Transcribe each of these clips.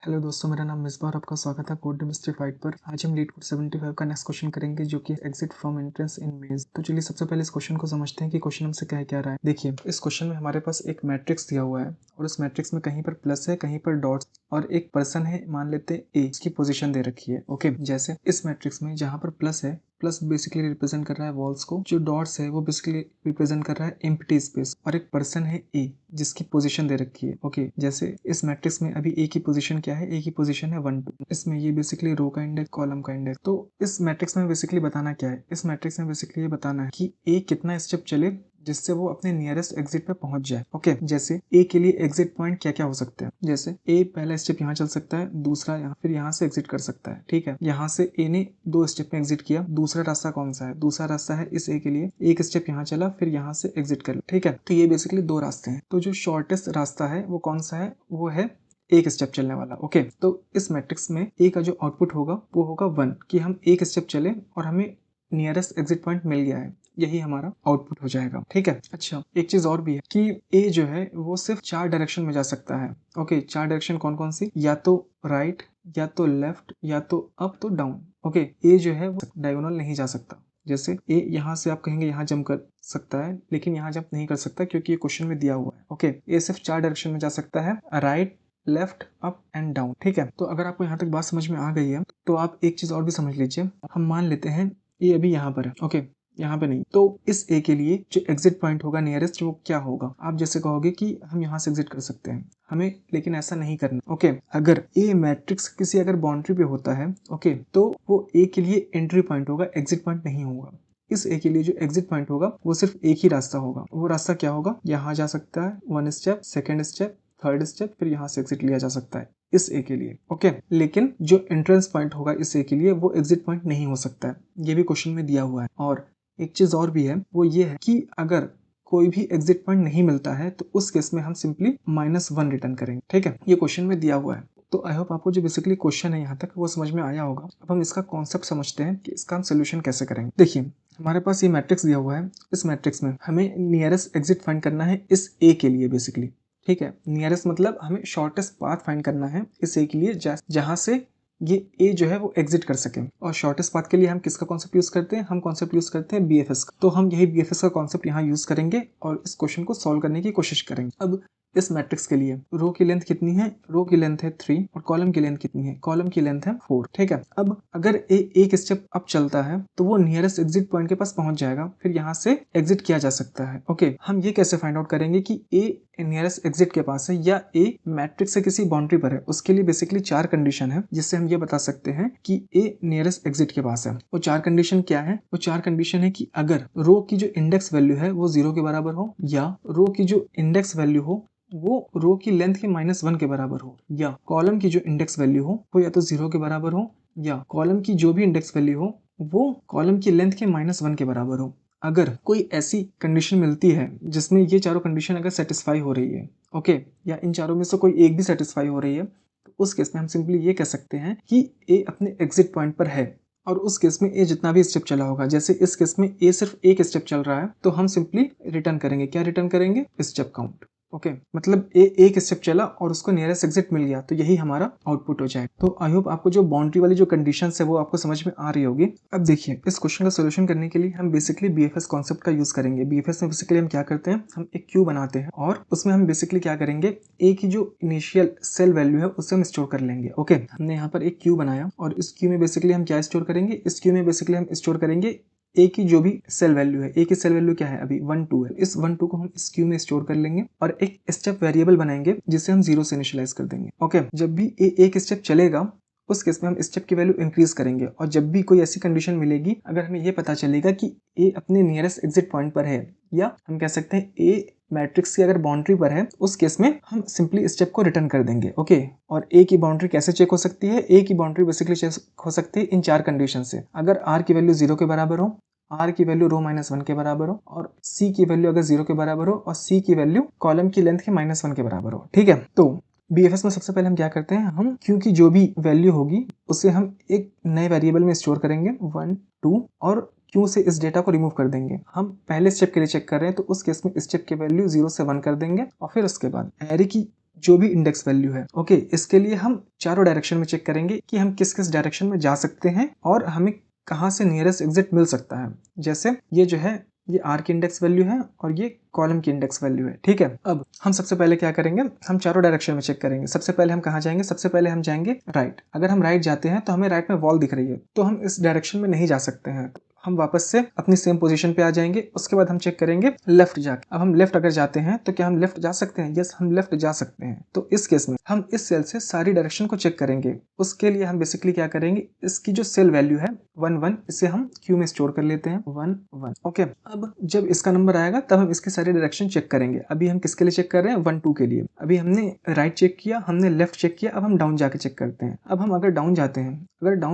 Hello दोस्तों, मेरा नाम मिसबा और आपका स्वागत है कोड डिमिस्टिफाइड पर। आज हम लीड कोड 75 का नेक्स्ट क्वेश्चन करेंगे जो कि एग्जिट फ्रॉम एंट्रेंस इन मेज। तो चलिए सबसे पहले इस क्वेश्चन को समझते हैं कि क्वेश्चन हमसे क्या रहा है। देखिए, इस क्वेश्चन में हमारे पास एक मैट्रिक्स दिया हुआ है और उस मैट्रिक्स में कहीं पर प्लस है, कहीं पर डॉट्स और एक पर्सन है, मान लेते हैं ए, इसकी पोजीशन दे रखी है। ओके, जैसे इस मैट्रिक्स में जहां पर प्लस है, प्लस बेसिकली रिप्रेजेंट कर रहा है वॉल्स को, जो डॉट्स है वो बेसिकली रिप्रेजेंट कर रहा है एम्प्टी स्पेस, और एक पर्सन है ए जिसकी पोजीशन दे रखी है। ओके, जैसे इस मैट्रिक्स में अभी ए की पोजीशन क्या है, ए की पोजीशन है 1 2। इसमें ये बेसिकली रो का इंडेक्स, कॉलम का इंडेक्स। तो इस मैट्रिक्स में बेसिकली बताना क्या है, इस मैट्रिक्स में बेसिकली ये बताना है कि ए कितना स्टेप चले जिससे वो अपने नियरेस्ट एग्जिट पे पहुंच जाए। ओके, जैसे ए के लिए एग्जिट पॉइंट क्या क्या हो सकते हैं, जैसे ए पहला स्टेप यहाँ चल सकता है, दूसरा यहाँ, फिर यहाँ से एग्जिट कर सकता है। ठीक है, यहाँ से ए ने 2 स्टेप में एग्जिट किया, दूसरा रास्ता कौन सा है, दूसरा रास्ता है इस ए के लिए एक स्टेप यहाँ चला, फिर यहाँ से एग्जिट कर। ठीक है, तो ये बेसिकली 2 रास्ते हैं। तो जो शॉर्टेस्ट रास्ता है वो कौन सा है, वो है एक स्टेप चलने वाला। ओके, तो इस मैट्रिक्स में ए का जो आउटपुट होगा वो होगा 1, कि हम एक स्टेप चले और हमें नियरेस्ट एग्जिट पॉइंट मिल गया है, यही हमारा आउटपुट हो जाएगा। ठीक है, अच्छा एक चीज और भी है कि ए जो है वो सिर्फ 4 डायरेक्शन में जा सकता है। ओके, 4 डायरेक्शन कौन कौन सी, या तो राइट, या तो लेफ्ट, या तो अप, तो डाउन। ओके, ए जो है वो डायगोनल नहीं जा सकता। जैसे ए यहाँ से आप कहेंगे यहाँ जंप कर सकता है, लेकिन यहाँ जंप नहीं कर सकता क्योंकि ये क्वेश्चन में दिया हुआ है। ओके, ए सिर्फ 4 डायरेक्शन में जा सकता है, right, left, up and down. ठीक है, तो अगर आपको यहाँ तक बात समझ में आ गई है तो आप एक चीज और भी समझ लीजिए। हम मान लेते हैं ये अभी यहाँ पर है, ओके, यहाँ पे नहीं, तो इस ए के लिए जो एग्जिट पॉइंट होगा नियरेस्ट वो क्या होगा। आप जैसे कहोगे कि हम यहाँ से एग्जिट कर सकते हैं, हमें लेकिन ऐसा नहीं करना। ओके, अगर ए मैट्रिक्स किसी अगर बाउंड्री पे होता है, ओके, तो वो ए के लिए एंट्री पॉइंट होगा, एग्जिट पॉइंट नहीं होगा। इस ए के लिए जो एग्जिट पॉइंट होगा वो सिर्फ एक ही रास्ता होगा। वो रास्ता क्या होगा, यहाँ जा सकता है 1 step, 2nd step, 3rd step, फिर यहाँ से एग्जिट लिया जा सकता है इस ए के लिए। ओके, लेकिन जो एंट्रेंस पॉइंट होगा इस ए के लिए वो एग्जिट पॉइंट नहीं हो सकता है, ये भी क्वेश्चन में दिया हुआ है। और एक चीज और भी है, वो ये है कि अगर कोई भी एग्जिट पॉइंट नहीं मिलता है तो उस केस में हम सिंपली -1 रिटर्न करेंगे। ठीक है, ये क्वेश्चन में दिया हुआ है। तो आई होप आपको जो बेसिकली क्वेश्चन है यहाँ तक वो समझ में आया होगा। अब हम इसका कॉन्सेप्ट समझते हैं कि इसका हम सोल्यूशन कैसे करेंगे। देखिए, हमारे पास ये मैट्रिक्स दिया हुआ है, इस मैट्रिक्स में हमें नियरेस्ट एग्जिट फाइंड करना है इस ए के लिए बेसिकली। ठीक है, नियरेस्ट मतलब हमें शॉर्टेस्ट पाथ फाइंड करना है इस ए के लिए जहां से ये ए जो है वो एग्जिट कर सके। और शॉर्टेस्ट पाथ के लिए हम किसका कॉन्सेप्ट यूज करते हैं, हम कॉन्सेप्ट यूज करते हैं बीएफएस का। तो हम यही बीएफएस का कॉन्सेप्ट यहाँ यूज करेंगे और इस क्वेश्चन को सॉल्व करने की कोशिश करेंगे। अब इस मैट्रिक्स के लिए रो की लेंथ कितनी है, रो की लेंथ है 3, और कॉलम की लेंथ कितनी है, कॉलम की लेंथ है 4। ठीक है, अब अगर ए एक स्टेप अप चलता है तो वो नियरेस्ट एग्जिट पॉइंट के पास पहुंच जाएगा, फिर यहाँ से एग्जिट किया जा सकता है। ओके, हम ये कैसे फाइंड आउट करेंगे कि ए नियरेस्ट एग्जिट के पास है या ए मैट्रिक्स से किसी बाउंड्री पर है। उसके लिए बेसिकली 4 कंडीशन है जिससे हम ये बता सकते हैं कि ए नियरेस्ट एग्जिट के पास है। वो 4 कंडीशन क्या है, वो 4 कंडीशन है कि अगर रो की जो इंडेक्स वैल्यू है वो 0 के बराबर हो, या रो की जो इंडेक्स वैल्यू हो वो रो की लेंथ के -1 के बराबर हो, या कॉलम की जो इंडेक्स वैल्यू हो वो या तो 0 के बराबर हो, या कॉलम की जो भी इंडेक्स वैल्यू हो वो कॉलम की लेंथ के -1 के बराबर हो। अगर कोई ऐसी कंडीशन मिलती है जिसमें ये चारों कंडीशन अगर सेटिस्फाई हो रही है, ओके, या इन चारों में से कोई एक भी सेटिस्फाई हो रही है, तो उस केस में हम सिंपली ये कह सकते हैं कि ए अपने एग्जिट पॉइंट पर है। और उस केस में ए जितना भी स्टेप चला होगा, जैसे इस केस में ए सिर्फ एक स्टेप चल रहा है, तो हम सिंपली रिटर्न करेंगे, क्या रिटर्न करेंगे, स्टेप काउंट। ओके, मतलब ए एक स्टेप चला और उसको नियरेस्ट एग्जिट मिल गया, तो यही हमारा आउटपुट हो जाएगा। तो आई होप आपको जो बाउंड्री वाली जो कंडीशंस है वो आपको समझ में आ रही होगी। अब देखिए, इस क्वेश्चन का सोल्यूशन करने के लिए हम बेसिकली बीएफएस कॉन्सेप्ट का यूज करेंगे। बीएफएस में बेसिकली हम क्या करते हैं, हम एक क्यू बनाते हैं और उसमें हम बेसिकली क्या करेंगे, ए की जो इनिशियल सेल वैल्यू है उससे हम स्टोर कर लेंगे। ओके, हमने यहाँ पर एक क्यू बनाया और इस क्यू में बेसिकली हम क्या स्टोर करेंगे, इस क्यू में बेसिकली हम स्टोर करेंगे ए की जो भी सेल वैल्यू है। ए की सेल वैल्यू क्या है, अभी 1 2 है। इस 1 2 को हम इस क्यू में स्टोर कर लेंगे और एक स्टेप वेरिएबल बनाएंगे जिसे हम 0 से इनिशियलाइज कर देंगे। ओके, जब भी ए एक स्टेप चलेगा उस केस में हम स्टेप की वैल्यू इंक्रीज करेंगे, और जब भी कोई ऐसी कंडीशन मिलेगी अगर हमें ये पता चलेगा कि ए अपने नियरेस्ट एग्जिट पॉइंट पर है, या हम कह सकते हैं ए मैट्रिक्स की अगर बाउंड्री पर है, उस केस में हम सिंपली स्टेप को रिटर्न कर देंगे। ओके, और ए की बाउंड्री कैसे चेक हो सकती है, ए की बाउंड्री बेसिकली चेक हो सकती है इन 4 कंडीशन से। अगर आर की वैल्यू 0 के बराबर हो, आर की वैल्यू रो -1 के बराबर हो, और सी की वैल्यू अगर 0 के बराबर हो, और सी की वैल्यू कॉलम की लेंथ के -1 के बराबर हो। ठीक है, तो बीएफएस में सबसे पहले हम क्या करते हैं, हम क्यू की जो भी वैल्यू होगी उसे हम एक नए वेरिएबल में स्टोर करेंगे 1 2, और क्यू से इस डेटा को रिमूव कर देंगे। हम पहले स्टेप के लिए चेक कर रहे हैं तो उस केस में स्टेप की वैल्यू 0 से 1 कर देंगे, और फिर उसके बाद एरे की जो भी इंडेक्स वैल्यू है। ओके, इसके लिए हम चारों डायरेक्शन में चेक करेंगे कि हम किस किस डायरेक्शन में जा सकते हैं और हमें कहाँ से नियरेस्ट एग्जिट मिल सकता है। जैसे ये जो है ये आर की इंडेक्स वैल्यू है और ये कॉलम की इंडेक्स वैल्यू है। ठीक है, अब हम सबसे पहले क्या करेंगे, हम चारों डायरेक्शन में चेक करेंगे। सबसे पहले हम कहाँ जाएंगे, सबसे पहले हम जाएंगे राइट। अगर हम राइट जाते हैं तो हमें राइट में वॉल दिख रही है, तो हम इस डायरेक्शन में नहीं जा सकते हैं। हम वापस से अपनी सेम पोजीशन पे आ जाएंगे। उसके बाद हम चेक करेंगे लेफ्ट जाके। अब हम लेफ्ट अगर जाते हैं तो क्या हम लेफ्ट जा सकते हैं? यस, हम लेफ्ट जा सकते हैं। तो इस केस में हम इस सेल से सारी डायरेक्शन को चेक करेंगे। उसके लिए हम बेसिकली क्या करेंगे, इसकी जो सेल वैल्यू है 1 1, इसे हम क्यू में स्टोर कर लेते हैं 1 1। ओके, अब जब इसका नंबर आएगा तब हम इसकी सारी डायरेक्शन चेक करेंगे। अभी हम किसके लिए चेक कर रहे हैं? 1 2 के लिए। अभी हमने राइट चेक किया, हमने लेफ्ट चेक किया, अब हम डाउन जाके चेक करते हैं। अब हम अगर डाउन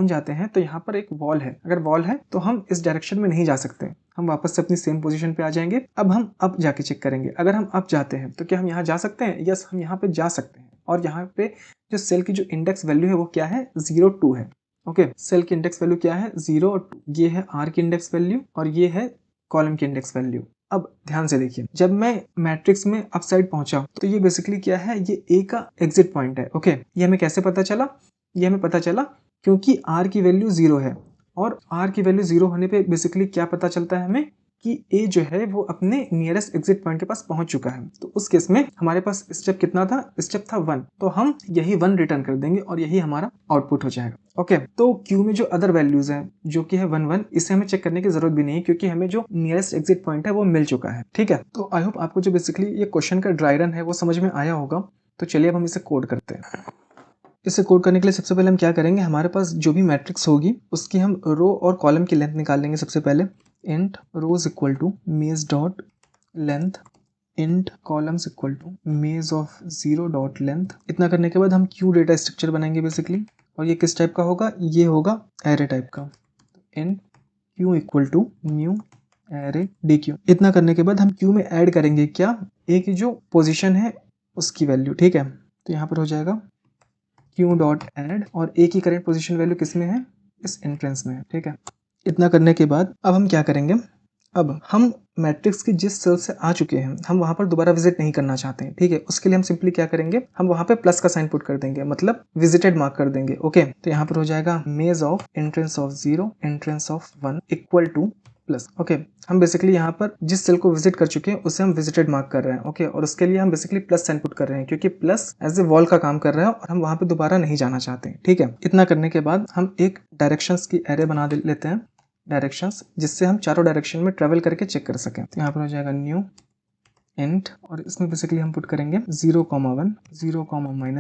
जाते हैं तो यहाँ पर एक वॉल है। अगर वॉल है तो हम इस डायरेक्शन में नहीं जा सकते, हम वापस से अपनी सेम पोजीशन पे आ जाएंगे। अब हम अप जाके चेक करेंगे। अगर हम अप जाते हैं तो क्या हम यहाँ जा सकते हैं? यस, हम यहाँ पे जा सकते हैं। और यहाँ पे जो सेल की जो इंडेक्स वैल्यू है वो क्या है? 0 2 है। ओके, सेल की इंडेक्स वैल्यू क्या है? 0 और 2। ये है आर की इंडेक्स वैल्यू और ये है कॉलम की इंडेक्स वैल्यू। अब ध्यान से देखिए, जब मैं मैट्रिक्स में अप साइड पहुंचा तो ये बेसिकली क्या है, ये ए का एग्जिट पॉइंट है। ओके, ये हमें कैसे पता चला? ये हमें पता चला क्योंकि आर की वैल्यू 0 है और आर की वैल्यू 0 होने पे बेसिकली क्या पता चलता है हमें कि ए जो है वो अपने नियरेस्ट एग्जिट पॉइंट के पास पहुंच चुका है। तो उस केस में हमारे पास स्टेप कितना था? स्टेप था 1। तो हम यही 1 रिटर्न कर देंगे और यही हमारा आउटपुट हो जाएगा। ओके, तो क्यू में जो अदर वैल्यूज हैं जो कि है 1 1, इसे हमें चेक करने की जरूरत भी नहीं क्योंकि हमें जो नियरेस्ट एग्जिट पॉइंट है वो मिल चुका है। ठीक है, तो आई होप आपको जो बेसिकली ये क्वेश्चन का ड्राई रन है वो समझ में आया होगा। तो चलिए अब हम इसे कोड करते हैं। इसे कोड करने के लिए सबसे पहले हम क्या करेंगे, हमारे पास जो भी मैट्रिक्स होगी उसकी हम रो और कॉलम की लेंथ निकाल लेंगे। सबसे पहले int rows equal to maze dot length, int columns equal to maze of 0 dot length. इतना करने के बाद हम क्यू डेटा स्ट्रक्चर बनाएंगे बेसिकली, और ये किस टाइप का होगा? ये होगा एरे टाइप का। Int queue equal to new array D queue. इतना करने के बाद हम क्यू में ऐड करेंगे क्या? ए की जो पोजिशन है उसकी वैल्यू। ठीक है, तो यहाँ पर हो जाएगा क्यू डॉट एड, और ए की करेंट पोजीशन वैल्यू किस में है? इस एंट्रेंस में है। ठीक है, इतना करने के बाद अब हम क्या करेंगे, अब हम मैट्रिक्स की जिस सेल से आ चुके हैं हम वहां पर दोबारा विजिट नहीं करना चाहते हैं। ठीक है, उसके लिए हम सिंपली क्या करेंगे, हम वहां पे प्लस का साइन पुट कर देंगे, मतलब विजिटेड मार्क कर देंगे। ओके, तो यहाँ पर हो जाएगा maze of entrance of 0 entrance of 1 equal to plus. Okay, हम बेसिकली यहाँ पर जिस सेल को विजिट कर चुके हैं उसे हम विजिटेड मार्क कर रहे हैं। ओके, और उसके लिए हम बेसिकली प्लस साइन पुट कर रहे हैं क्योंकि प्लस एज ए वॉल का काम कर रहा है और हम वहां पे दोबारा नहीं जाना चाहते। ठीक है, इतना करने के बाद हम एक डायरेक्शंस की एरे बना लेते हैं, डायरेक्शंस, जिससे हम चारों डायरेक्शन में ट्रेवल करके चेक कर सकें। तो यहाँ पर हो जाएगा न्यू इंट, और इसमें बेसिकली हम पुट करेंगे 0 1 0 -1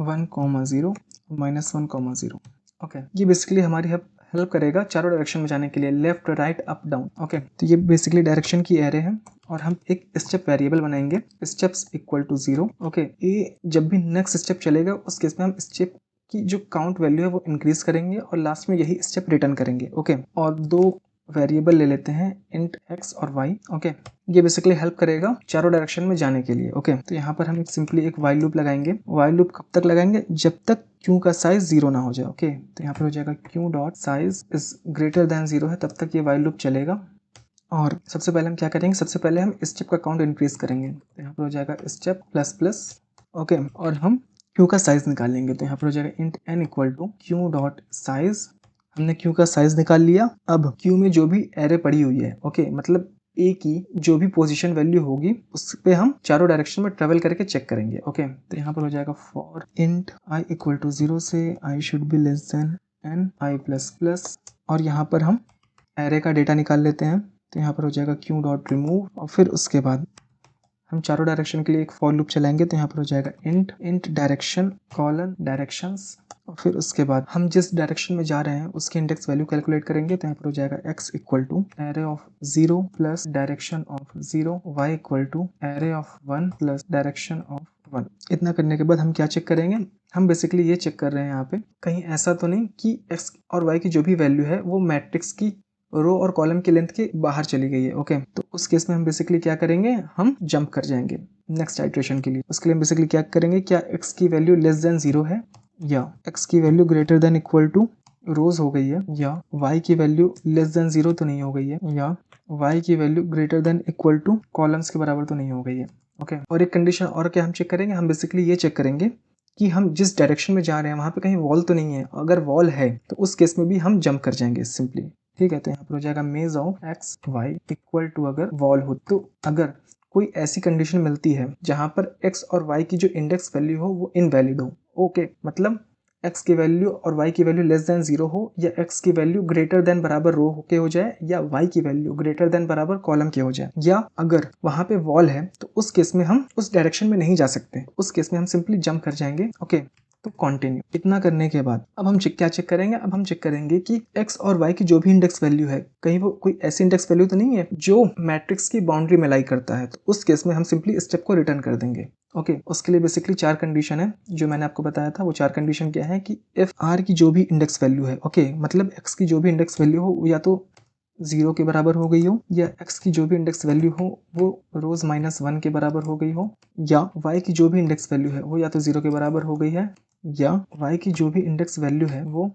1 0 -1 0। ओके, ये बेसिकली हमारी हेल्प करेगा चारों डायरेक्शन में जाने के लिए, left right up down. Okay, तो ये बेसिकली डायरेक्शन की एरे है और हम एक स्टेप वेरिएबल बनाएंगे, स्टेप्स इक्वल टू 0। ओके, ये जब भी नेक्स्ट स्टेप चलेगा उस केस में हम स्टेप की जो काउंट वैल्यू है वो इंक्रीज करेंगे और लास्ट में यही स्टेप रिटर्न करेंगे। ओके, और 2 वेरिएबल ले लेते हैं, इंट x और y। ओके, ये बेसिकली हेल्प करेगा चारों डायरेक्शन में जाने के लिए। ओके, तो यहाँ पर हम सिंपली एक वाइल लूप लगाएंगे। वाइल लूप कब तक लगाएंगे? जब तक q का साइज 0 ना हो जाए। ओके, तो यहाँ पर हो जाएगा q dot size is greater than 0 है, तब तक ये वाइल लूप चलेगा। और सबसे पहले हम क्या करेंगे, सबसे पहले हम स्टेप का काउंट इंक्रीज करेंगे। तो यहाँ पर हो जाएगा स्टेप प्लस प्लस। ओके, और हम q का साइज निकालेंगे। तो यहाँ पर हो जाएगा int n equal to q dot size. हमने q का साइज निकाल लिया। अब q में जो भी एरे पड़ी हुई है, ओके, मतलब a की जो भी पोजीशन वैल्यू होगी उस पे हम चारों डायरेक्शन में ट्रेवल करके चेक करेंगे। ओके, तो यहाँ पर हो जाएगा for int i equal to 0 से i should be less than n i plus plus, और यहाँ पर हम एरे का डेटा निकाल लेते हैं। तो यहाँ पर हो जाएगा q डॉट रिमूव, और फिर उसके बाद हम चारों डायरेक्शन के लिए एक फॉर लूप चलाएंगे। तो यहाँ पर हो जाएगा इंट डायरेक्शन कॉलन डायरेक्शंस, और फिर उसके बाद हम जिस डायरेक्शन में जा रहे हैं उसकी इंडेक्स वैल्यू कैलकुलेट करेंगे। तो यहाँ पर हो जाएगा x equal to array of 0 plus direction of 0, y equal to array of 1 plus direction of 1। इतना करने के बाद हम क्या चेक करेंगे, हम बेसिकली ये चेक कर रहे हैं यहाँ पे कहीं ऐसा तो नहीं कि x और y की जो भी वैल्यू है वो मैट्रिक्स की रो और कॉलम की लेंथ के बाहर चली गई है। ओके, तो उस केस में हम बेसिकली क्या करेंगे, हम जंप कर जाएंगे नेक्स्ट आइट्रेशन के लिए। उसके लिए हम बेसिकली क्या करेंगे, क्या x की वैल्यू लेस देन 0 है या x की value greater than equal to रोज हो गई है, या y की वैल्यू लेस देन 0 तो नहीं हो गई है, या y की value greater than equal two columns के बराबर तो नहीं हो गई है। ओके। और एक कंडीशन और क्या हम चेक करेंगे, हम बेसिकली ये चेक करेंगे कि हम जिस डायरेक्शन में जा रहे हैं वहाँ पे कहीं वॉल तो नहीं है। अगर वॉल है तो उस केस में भी हम जंप कर जाएंगे सिंपली, ठीक है। तो यहाँ पर हो जाएगा maze of X Y equal to अगर वॉल हो, तो अगर कोई ऐसी कंडीशन मिलती है जहाँ पर एक्स और वाई की जो इंडेक्स वैल्यू हो वो इनवैलिड हो, ओके, मतलब x की वैल्यू और y की वैल्यू लेस देन 0 हो, या x की वैल्यू ग्रेटर देन बराबर रो के हो जाए, या y की वैल्यू ग्रेटर देन बराबर कॉलम के हो जाए, या अगर वहां पे वॉल है तो उस केस में हम उस डायरेक्शन में नहीं जा सकते, उस केस में हम सिंपली जंप कर जाएंगे, ओके। तो कंटिन्यू। इतना करने के बाद अब हम क्या चेक करेंगे, अब हम चेक करेंगे कि x और y की जो भी इंडेक्स वैल्यू है कहीं वो कोई ऐसी इंडेक्स वैल्यू तो नहीं है जो मैट्रिक्स की बाउंड्री में लाई करता है। तो उस केस में हम सिंपली स्टेप को रिटर्न कर देंगे, ओके। उसके लिए बेसिकली 4 कंडीशन है जो मैंने आपको बताया था। वो 4 कंडीशन क्या है कि एफ आर की जो भी इंडेक्स वैल्यू है, ओके, मतलब x की जो भी इंडेक्स वैल्यू हो या तो 0 के बराबर हो गई हो, या x की जो भी इंडेक्स वैल्यू हो वो रोज -1 के बराबर हो गई हो, या y की जो भी इंडेक्स वैल्यू है वो या तो 0 के बराबर हो गई है, या y की जो भी इंडेक्स वैल्यू है वो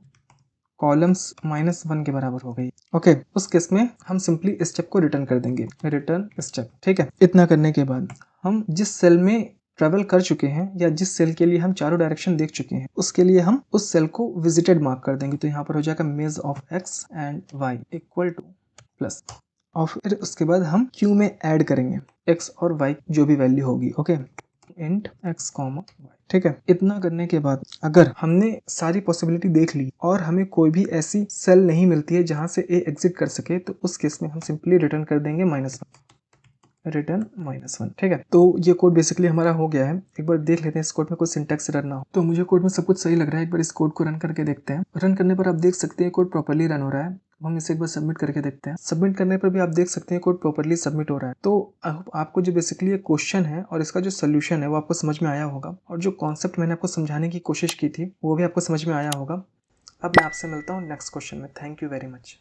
कॉलम्स -1 के बराबर हो गई, ओके। उस केस में हम सिंपली स्टेप को रिटर्न कर देंगे, रिटर्न स्टेप, ठीक है। इतना करने के बाद हम जिस सेल में ट्रेवल कर चुके हैं या जिस सेल के लिए हम चारों डायरेक्शन देख चुके हैं उसके लिए हम उस सेल को विजिटेड मार्क कर देंगे। तो यहाँ पर हो जाएगा maze of X and Y equal to plus, और फिर उसके बाद हम क्यू में ऐड करेंगे एक्स और वाई जो भी वैल्यू होगी, okay, int X comma Y, ठीक है। इतना करने के बाद अगर हमने सारी पॉसिबिलिटी देख ली और हमें कोई भी ऐसी सेल नहीं मिलती है जहां से ए एग्जिट कर सके, तो उस केस में हम सिंपली रिटर्न कर देंगे -1, रिटर्न -1, ठीक है। तो ये कोड बेसिकली हमारा हो गया है। एक बार देख लेते हैं इस कोड में कुछ सिंटैक्स एरर ना हो। तो मुझे कोड में सब कुछ सही लग रहा है। एक बार इस कोड को रन करके देखते हैं। रन करने पर आप देख सकते हैं कोड प्रॉपर्ली रन हो रहा है। हम इसे एक बार सबमिट करके देखते हैं। सबमिट करने पर भी आप देख सकते हैं कोड प्रॉपर्ली सबमिट हो रहा है। तो आपको जो बेसिकली ये क्वेश्चन है और इसका जो सोल्यूशन है वो आपको समझ में आया होगा, और जो कॉन्सेप्ट मैंने आपको समझाने की कोशिश की थी वो भी आपको समझ में आया होगा। अब मैं आपसे मिलता हूँ नेक्स्ट क्वेश्चन में। Thank you very much.